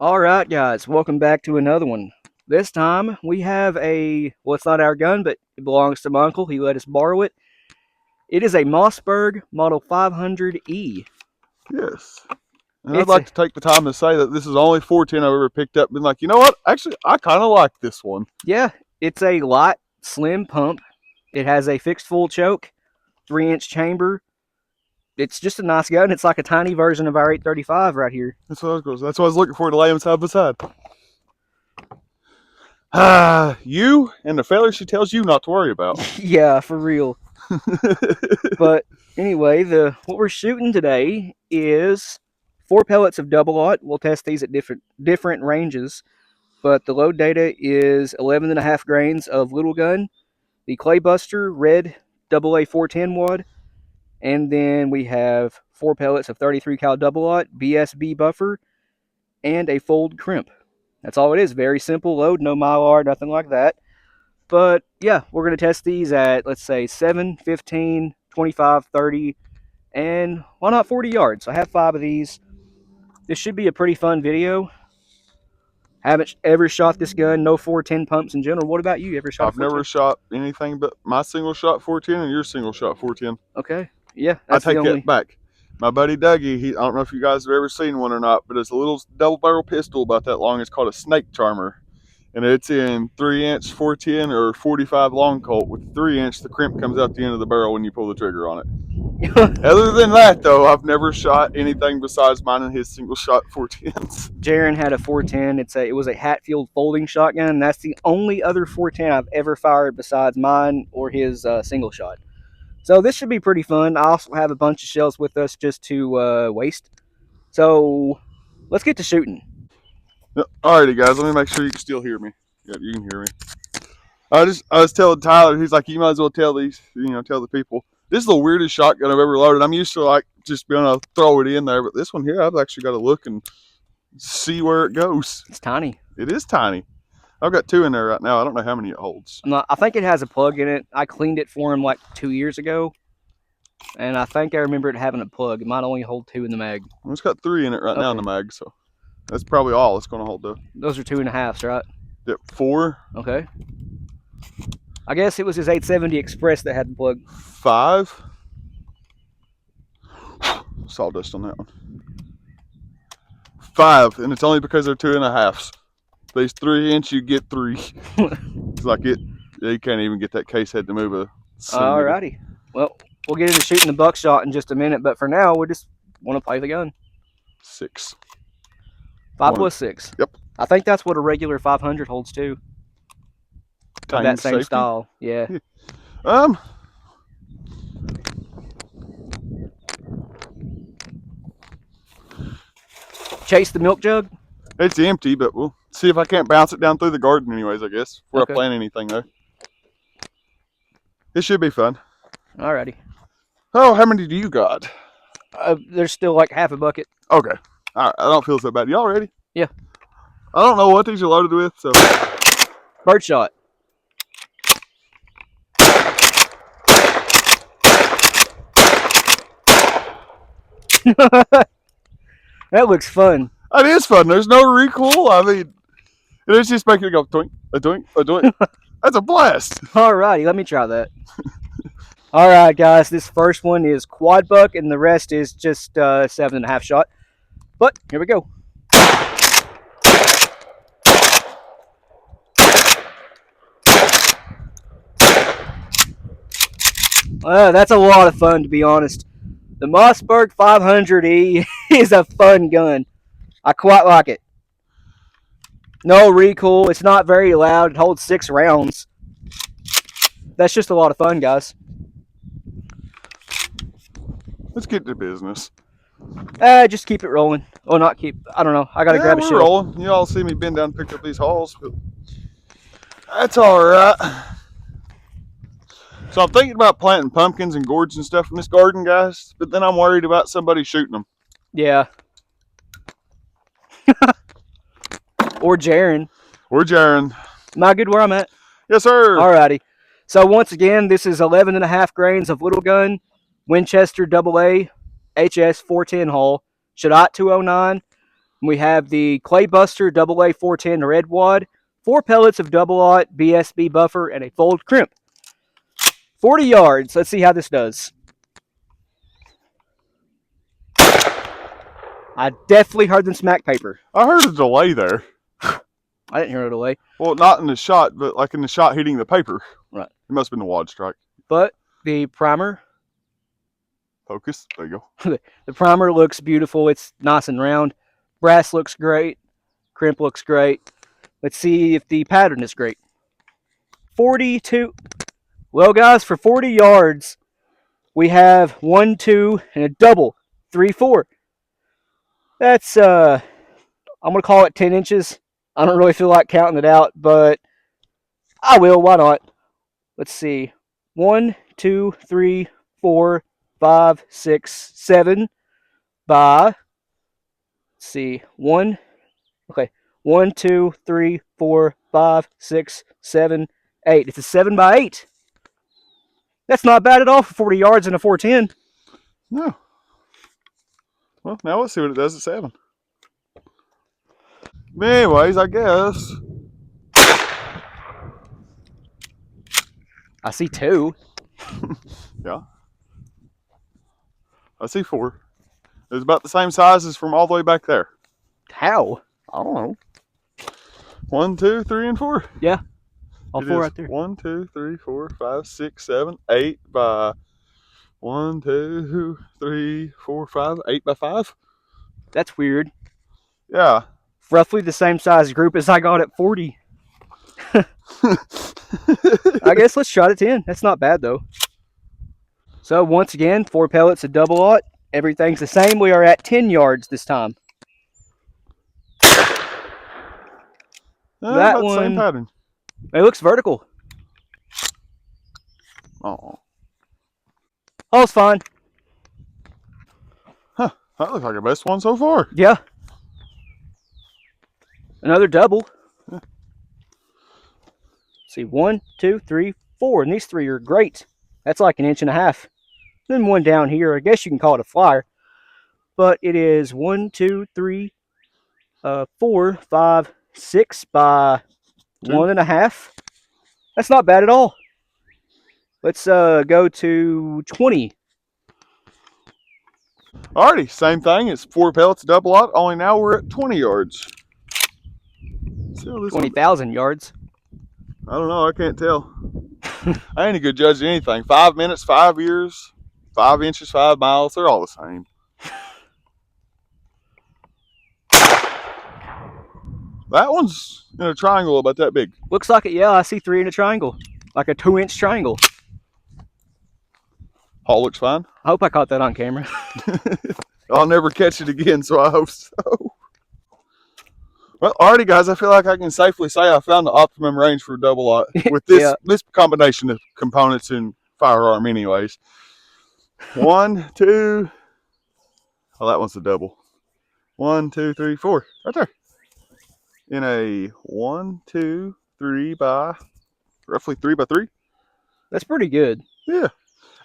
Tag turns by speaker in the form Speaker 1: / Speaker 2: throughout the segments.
Speaker 1: Alright guys, welcome back to another one. This time we have well, it's not our gun, but it belongs to my uncle. He let us borrow it. It is a Mossberg Model 500E.
Speaker 2: Yes. And I'd
Speaker 1: It's
Speaker 2: like to take the time to say that this is only 410 I've ever picked up. Been like, you know what? Actually, I kind of like this one.
Speaker 1: Yeah, it's a light, slim pump. It has a fixed full choke, 3-inch chamber. It's just a nice gun. It's like a tiny version of our 835 right here.
Speaker 2: That's what I was looking for, to lay them side by side. You and the failure she tells you not to worry about.
Speaker 1: Yeah, for real. But anyway, what we're shooting today is 4 pellets of double aught. We'll test these at different ranges. But the load data is 11.5 grains of little gun, the Claybuster red AA 410 wad, and then we have 4 pellets of 33 cal double aught, BSB buffer, and a fold crimp. That's all it is. Very simple load, no mylar, nothing like that. But yeah, we're going to test these at, let's say, 7, 15, 25, 30, and why not 40 yards? I have 5 of these. This should be a pretty fun video. Haven't ever shot this gun. No 410 pumps in general. What about you? Ever shot?
Speaker 2: I've never shot anything but my single shot 410 and your single shot 410.
Speaker 1: Okay. Yeah,
Speaker 2: I take that back. My buddy Dougie, I don't know if you guys have ever seen one or not, but it's a little double barrel pistol about that long. It's called a snake charmer. And it's in 3-inch 410 or 45 long Colt. With 3-inch, the crimp comes out the end of the barrel when you pull the trigger on it. Other than that, though, I've never shot anything besides mine and his single shot 410s.
Speaker 1: Jaron had a 410. It was a Hatfield folding shotgun. That's the only other 410 I've ever fired besides mine or his single shot. So this should be pretty fun. I also have a bunch of shells with us just to waste. So let's get to shooting.
Speaker 2: Alrighty, guys, let me make sure you can still hear me. Yep, you can hear me. I was telling Tyler, he's like, you might as well tell the people. This is the weirdest shotgun I've ever loaded. I'm used to like just being able to throw it in there, but this one here, I've actually got to look and see where it goes.
Speaker 1: It's tiny.
Speaker 2: It is tiny. I've got 2 in there right now. I don't know how many it holds.
Speaker 1: I think it has a plug in it. I cleaned it for him like 2 years ago, and I think I remember it having a plug. It might only hold 2 in the mag.
Speaker 2: Well, it's got 3 in it right now in the mag, so that's probably all it's going to hold, though.
Speaker 1: Those are 2.5s, right?
Speaker 2: Yep, 4.
Speaker 1: Okay. I guess it was his 870 Express that had the plug.
Speaker 2: 5. Sawdust on that one. 5, and it's only because they're 2.5s. These 3-inch, you get 3. It's like you can't even get that case head to move a.
Speaker 1: Alrighty. Well, we'll get into shooting the buckshot in just a minute, but for now, we just want to play the gun.
Speaker 2: 6.
Speaker 1: 5 plus 6.
Speaker 2: Yep.
Speaker 1: I think that's what a regular 500 holds too. That same
Speaker 2: safety
Speaker 1: style, yeah. Chase the milk jug.
Speaker 2: It's empty, but we'll see if I can't bounce it down through the garden anyways, I guess, before I plant anything there. It should be fun.
Speaker 1: Alrighty.
Speaker 2: Oh, how many do you got?
Speaker 1: There's still like half a bucket.
Speaker 2: Okay. Alright, I don't feel so bad. Y'all ready?
Speaker 1: Yeah.
Speaker 2: I don't know what these are loaded with, so.
Speaker 1: Birdshot. That looks fun.
Speaker 2: It is fun. There's no recoil. I mean, it's just making it go twink, a twink, a twink. That's a blast.
Speaker 1: Alrighty, let me try that. Alright, guys, this first one is quad buck, and the rest is just 7.5 shot. But here we go. That's a lot of fun, to be honest. The Mossberg 500E is a fun gun. I quite like it. No recoil. It's not very loud. It holds 6 rounds. That's just a lot of fun, guys.
Speaker 2: Let's get to business.
Speaker 1: Just keep it rolling. Or not keep. I don't know. I gotta grab a shell.
Speaker 2: Rolling. You all see me bend down and pick up these hauls, but that's all right. So I'm thinking about planting pumpkins and gourds and stuff in this garden, guys, but then I'm worried about somebody shooting them.
Speaker 1: Yeah. Or Jaron.
Speaker 2: Am
Speaker 1: I good where I'm at?
Speaker 2: Yes, sir.
Speaker 1: Alrighty. So once again, this is 11.5 grains of little gun, Winchester AA, HS 410 hull, Shadot 209. We have the Clay Buster AA 410 red wad, 4 pellets of double aught BSB buffer, and a fold crimp. 40 yards. Let's see how this does. I definitely heard them smack paper.
Speaker 2: I heard a delay there.
Speaker 1: I didn't hear a delay.
Speaker 2: Well, not in the shot, but like in the shot hitting the paper.
Speaker 1: Right.
Speaker 2: It must have been the wad strike.
Speaker 1: But the primer.
Speaker 2: Focus. There you go.
Speaker 1: The primer looks beautiful. It's nice and round. Brass looks great. Crimp looks great. Let's see if the pattern is great. 42. Well, guys, for 40 yards, we have 1, 2, and a double. 3, 4. That's, I'm going to call it 10 inches. I don't really feel like counting it out, but I will. Why not? Let's see. 1, 2, 3, 4, 5, 6, 7 by, let's see, 1, okay, 1, 2, 3, 4, 5, 6, 7, 8. It's a 7 by 8. That's not bad at all for 40 yards and a 410.
Speaker 2: No. Well, now let's see what it does at 7. Anyways, I guess.
Speaker 1: I see 2.
Speaker 2: Yeah. I see 4. It's about the same size as from all the way back there.
Speaker 1: How?
Speaker 2: I don't know. 1, 2, 3, and 4.
Speaker 1: Yeah. All
Speaker 2: It
Speaker 1: 4
Speaker 2: is
Speaker 1: right there.
Speaker 2: 1, 2, 3, 4, 5, 6, 7, 8 by 1, 2, 3, 4, 5, 8 by 5.
Speaker 1: That's weird.
Speaker 2: Yeah.
Speaker 1: Roughly the same size group as I got at 40. I guess let's try it at 10. That's not bad, though. So, once again, 4 pellets of double aught. Everything's the same. We are at 10 yards this time. That
Speaker 2: about
Speaker 1: one,
Speaker 2: the same pattern.
Speaker 1: It looks vertical.
Speaker 2: Oh.
Speaker 1: All's fine.
Speaker 2: Huh. That looks like our best one so far.
Speaker 1: Yeah. Another double.
Speaker 2: Yeah.
Speaker 1: See, 1, 2, 3, 4. And these 3 are great. That's like 1.5 inches. Then one down here. I guess you can call it a flyer. But it is 1, 2, 3, 4, 5, 6 by 1.5. That's not bad at all. Let's go to 20.
Speaker 2: Alrighty, same thing. It's 4 pellets, double aught. Only now we're at 20 yards.
Speaker 1: 20,000 yards.
Speaker 2: I don't know. I can't tell. I ain't a good judge of anything. 5 minutes, 5 years, 5 inches, 5 miles. They're all the same. That one's in a triangle about that big.
Speaker 1: Looks like it, yeah. I see 3 in a triangle. Like a 2-inch triangle.
Speaker 2: All looks fine.
Speaker 1: I hope I caught that on camera.
Speaker 2: I'll never catch it again, so I hope so. Well, alrighty, guys. I feel like I can safely say I found the optimum range for double aught with this
Speaker 1: Yeah.
Speaker 2: this combination of components in firearm, anyways. 1, 2. Oh, that one's the double. 1, 2, 3, 4. Right there. In a 1, 2, 3 by roughly 3 by 3.
Speaker 1: That's pretty good.
Speaker 2: Yeah.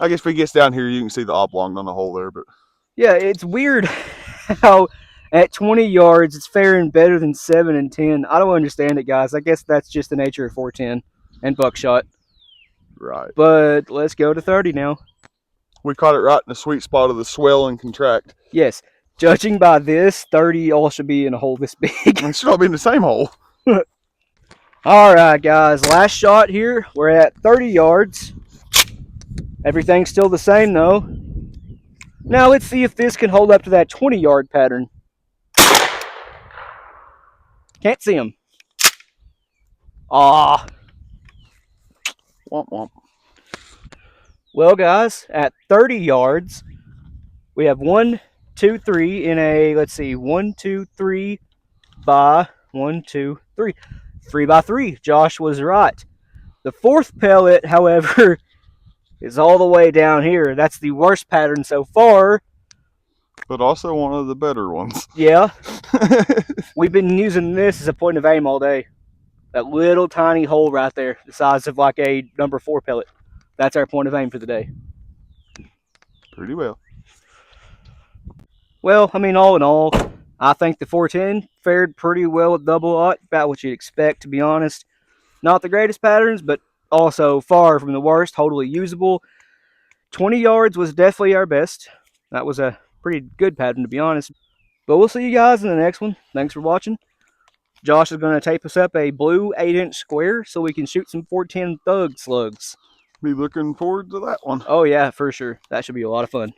Speaker 2: I guess if it gets down here, you can see the oblong on the hole there, but
Speaker 1: Yeah, it's weird how at 20 yards it's faring better than 7 and 10. I don't understand it, guys. I guess that's just the nature of 410 and buckshot.
Speaker 2: right.
Speaker 1: But let's go to 30 now.
Speaker 2: We caught it right in the sweet spot of the swell and contract.
Speaker 1: Yes, judging by this, 30 all should be in a hole this big.
Speaker 2: It should all be in the same hole.
Speaker 1: All right, guys. Last shot here. We're at 30 yards. Everything's still the same, though. Now, let's see if this can hold up to that 20-yard pattern. Can't see him. Ah.
Speaker 2: Womp womp.
Speaker 1: Well, guys, at 30 yards, we have 1, 2, 3 in a, let's see, 1, 2, 3 by 1, 2, 3. 3 by 3. Josh was right. The 4th pellet, however, is all the way down here. That's the worst pattern so far.
Speaker 2: But also one of the better ones.
Speaker 1: Yeah. We've been using this as a point of aim all day. That little tiny hole right there, the size of like a number 4 pellet. That's our point of aim for the day.
Speaker 2: Pretty well.
Speaker 1: Well, I mean, all in all, I think the 410 fared pretty well with double aught, about what you'd expect, to be honest. Not the greatest patterns, but also far from the worst, totally usable. 20 yards was definitely our best. That was a pretty good pattern, to be honest. But we'll see you guys in the next one. Thanks for watching. Josh is going to tape us up a blue 8-inch square so we can shoot some 410 thug slugs.
Speaker 2: Be looking forward to that one.
Speaker 1: Oh, yeah, for sure. That should be a lot of fun.